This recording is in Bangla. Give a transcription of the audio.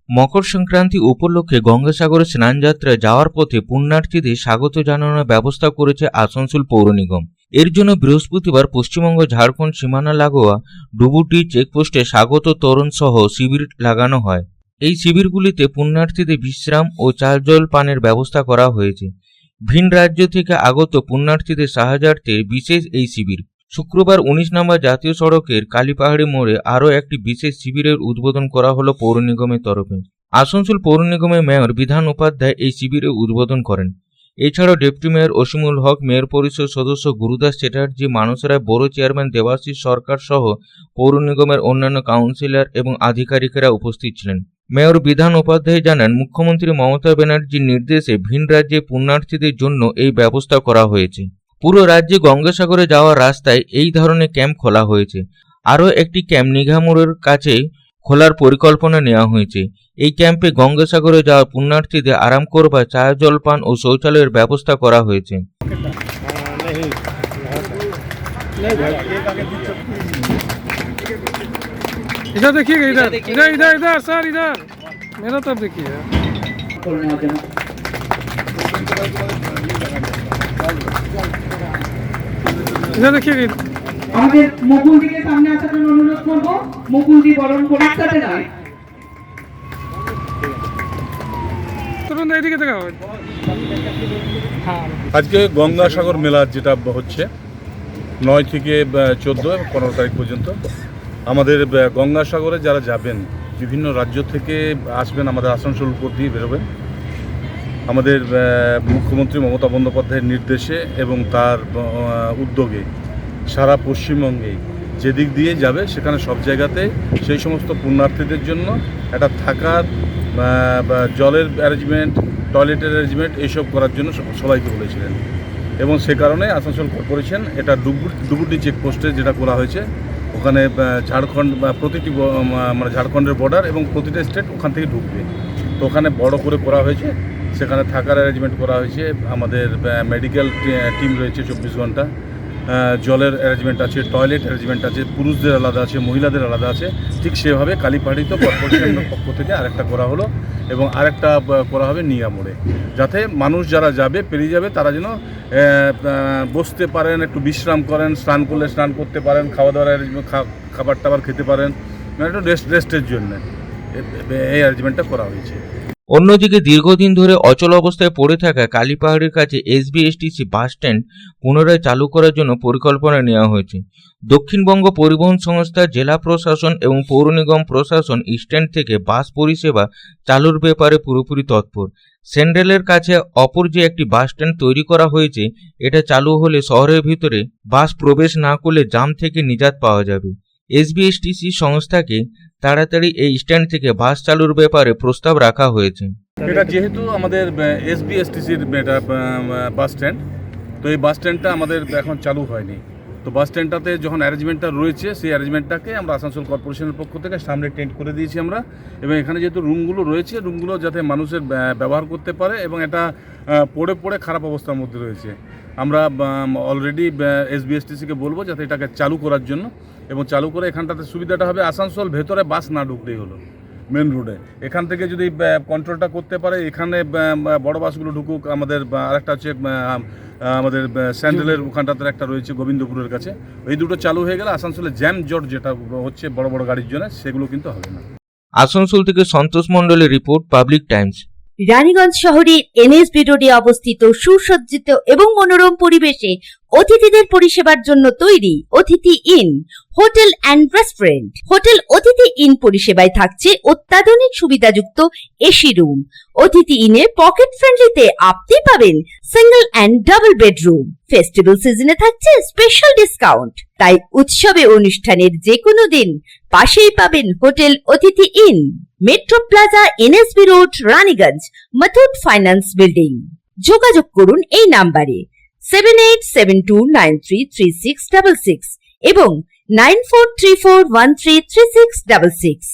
মকর সংক্রান্তি উপলক্ষে গঙ্গাসাগরে স্নানযাত্রায় যাওয়ার পথে পুণ্যার্থীদের স্বাগত জানানোর ব্যবস্থা করেছে আসানসোল পৌর নিগম। এর জন্য বৃহস্পতিবার পশ্চিমবঙ্গ ঝাড়খণ্ড সীমানা লাগোয়া ডুবুটি চেকপোস্টে স্বাগত তোরণ সহ শিবির লাগানো হয়। এই শিবিরগুলিতে পুণ্যার্থীদের বিশ্রাম ও চাল জল পানের ব্যবস্থা করা হয়েছে। ভিন রাজ্য থেকে আগত পুণ্যার্থীদের সাহায্যার্থে বিশেষ এই শিবির। শুক্রবার 19 নম্বর জাতীয় সড়কের কালীপাহাড়ি মোড়ে আরও একটি বিশেষ শিবিরের উদ্বোধন করা হলো পৌর নিগমের তরফে। আসানসোল পৌর নিগমের মেয়র বিধান উপাধ্যায় এই শিবিরের উদ্বোধন করেন। এছাড়াও ডেপুটি মেয়র অসীমুল হক, মেয়র পরিষদ সদস্য গুরুদাস চ্যাটার্জি, মানস রায়, বড় চেয়ারম্যান দেবাশিস সরকার সহ পৌর নিগমের অন্যান্য কাউন্সিলর এবং আধিকারিকেরা উপস্থিত ছিলেন। মেয়র বিধান উপাধ্যায় জানান, মুখ্যমন্ত্রী মমতা ব্যানার্জির নির্দেশে ভিন রাজ্যে পুণ্যার্থীদের জন্য এই ব্যবস্থা করা হয়েছে। পুরো রাজ্যে গঙ্গাসাগরে যাওয়ার রাস্তায় এই ধরনের ক্যাম্প খোলা হয়েছে। আরও একটি ক্যাম্প নিঘামুড়ের কাছে খোলার পরিকল্পনা নেওয়া হয়েছে। এই ক্যাম্পে গঙ্গাসাগরে যাওয়া পুণ্যার্থীদের আরাম করবার চা জলপান ও শৌচালয়ের ব্যবস্থা করা হয়েছে। इधर देखिएगा, इधर इधर इधर इधर सर, इधर मेरा तरफ देखिए। इधर देखिएगा। আমাদের মুকুলদিকে সামনে আসার জন্য অনুরোধ করব। মুকুলদি বরণ করে একসাথে নয়। তরুণ এইদিকে দেখাও। আজকে গঙ্গাসাগর মেলা যেটা হচ্ছে 9 থেকে 14 15 তারিখ পর্যন্ত আমাদের গঙ্গাসাগরে যারা যাবেন বিভিন্ন রাজ্য থেকে আসবেন, আমাদের আসানসোল উপর দিয়ে বেরোবেন। আমাদের মুখ্যমন্ত্রী মমতা বন্দ্যোপাধ্যায়ের নির্দেশে এবং তার উদ্যোগে সারা পশ্চিমবঙ্গে যেদিক দিয়ে যাবে সেখানে সব জায়গাতে সেই সমস্ত পুণ্যার্থীদের জন্য একটা থাকার জলের অ্যারেঞ্জমেন্ট, টয়লেটের অ্যারেঞ্জমেন্ট এইসব করার জন্য সবাইকে বলেছিলেন। এবং সে কারণে আসানসোল কর্পোরেশন এটা ডুবুটি চেকপোস্টে যেটা করা হয়েছে, ওখানে ঝাড়খণ্ড প্রতিটি মানে ঝাড়খণ্ডের বর্ডার এবং প্রতিটা স্টেট ওখান থেকে ঢুকবে। তো ওখানে বড় করে করা হয়েছে, সেখানে থাকার অ্যারেঞ্জমেন্ট করা হয়েছে। আমাদের মেডিকেল টিম রয়েছে 24 ঘন্টা, জলের অ্যারেঞ্জমেন্ট আছে, টয়লেট অ্যারেঞ্জমেন্ট আছে, পুরুষদের আলাদা আছে, মহিলাদের আলাদা আছে। ঠিক সেভাবে কালীপাহাড়িতে কর্পোরেশনের পক্ষ থেকে আরেকটা করা হলো এবং আরেকটা করা হবে নিয়ামোড়ে, যাতে মানুষ যারা যাবে পেরিয়ে যাবে তারা যেন বসতে পারেন, একটু বিশ্রাম করেন, স্নান করলে স্নান করতে পারেন, খাওয়া দাওয়ার অ্যারেঞ্জমেন্ট খাবার টাবার খেতে পারেন, মানে একটু রেস্টের জন্য এই অ্যারেঞ্জমেন্টটা করা হয়েছে। অন্যদিকে দীর্ঘদিন ধরে অচল অবস্থায় পড়ে থাকা কালীপাহাড়ির কাছে এসবিএসটিসি বাস স্ট্যান্ড পুনরায় চালু করার জন্য পরিকল্পনা নেওয়া হয়েছে। দক্ষিণবঙ্গ পরিবহন সংস্থা, জেলা প্রশাসন এবং পৌর নিগম প্রশাসন স্ট্যান্ড থেকে বাস পরিষেবা চালুর ব্যাপারে পুরোপুরি তৎপর। সেন্ট্রালের কাছে অপর যে একটি বাস স্ট্যান্ড তৈরি করা হয়েছে, এটা চালু হলে শহরের ভিতরে বাস প্রবেশ না করলে জাম থেকে নিজাত পাওয়া যাবে। এসবিএসটিসি সংস্থাকে তাড়াতাড়ি এই স্ট্যান্ড থেকে বাস চালুর ব্যাপারে প্রস্তাব রাখা হয়েছে। এটা যেহেতু আমাদের এসবিএসটিসির বাস স্ট্যান্ড, তো এই বাস স্ট্যান্ডটা আমাদের এখন চালু হয়নি। তো বাস স্ট্যান্ডটাতে যখন অ্যারেঞ্জমেন্টটা রয়েছে, সেই অ্যারেঞ্জমেন্টটাকে আমরা আসানসোল কর্পোরেশনের পক্ষ থেকে সামনে টেন্ট করে দিয়েছি আমরা। এবং এখানে যেহেতু রুমগুলো রয়েছে, রুমগুলো যাতে মানুষের ব্যবহার করতে পারে, এবং এটা পড়ে খারাপ অবস্থার মধ্যে রয়েছে। আমরা অলরেডি এসবিএসটিসিকে বলবো যাতে এটাকে চালু করার জন্য, এবং চালু করে এখানটাতে সুবিধাটা হবে আসানসোল ভেতরে বাস না ঢুকলেই হলো মেন রোডে। এখান থেকে যদি কন্ট্রোলটা করতে পারে, এখানে বড় বাসগুলো ঢুকুক। আমাদের আরেকটা হচ্ছে আমাদের স্যান্ডেলের ওখানটাতে একটা রয়েছে গোবিন্দপুরের কাছে। এই দুটো চালু হয়ে গেলে আসানসোলে জ্যাম জট যেটা হচ্ছে বড় বড় গাড়ির জন্য, সেগুলো কিন্তু হবে না। আসানসোল থেকে সন্তোষ মণ্ডলের রিপোর্ট, পাবলিক টাইমস। রানীগঞ্জ শহরের এনএসবি রোডে অবস্থিত সুসজ্জিত এবং মনোরম পরিবেশে অতিথিদের পরিষেবার জন্য তৈরি অতিথি in hotel and restaurant. Hotel অতিথি ইন পরিষেবায় থাকছে অত্যাধুনিক সুবিধাযুক্ত এসি রুম। অতিথি ইনে পকেট ফ্রেন্ডলিতে আপনি পাবেন single and double bedroom. Festival সিজনে থাকছে স্পেশাল ডিসকাউন্ট। তাই উৎসবে অনুষ্ঠানের যে কোনো দিন পাশেই পাবেন হোটেল অতিথি in, metro plaza, NSB road, Raniganj, Muthoot finance building. যোগাযোগ করুন এই নাম্বারে 7872933666 এবং 9434133666।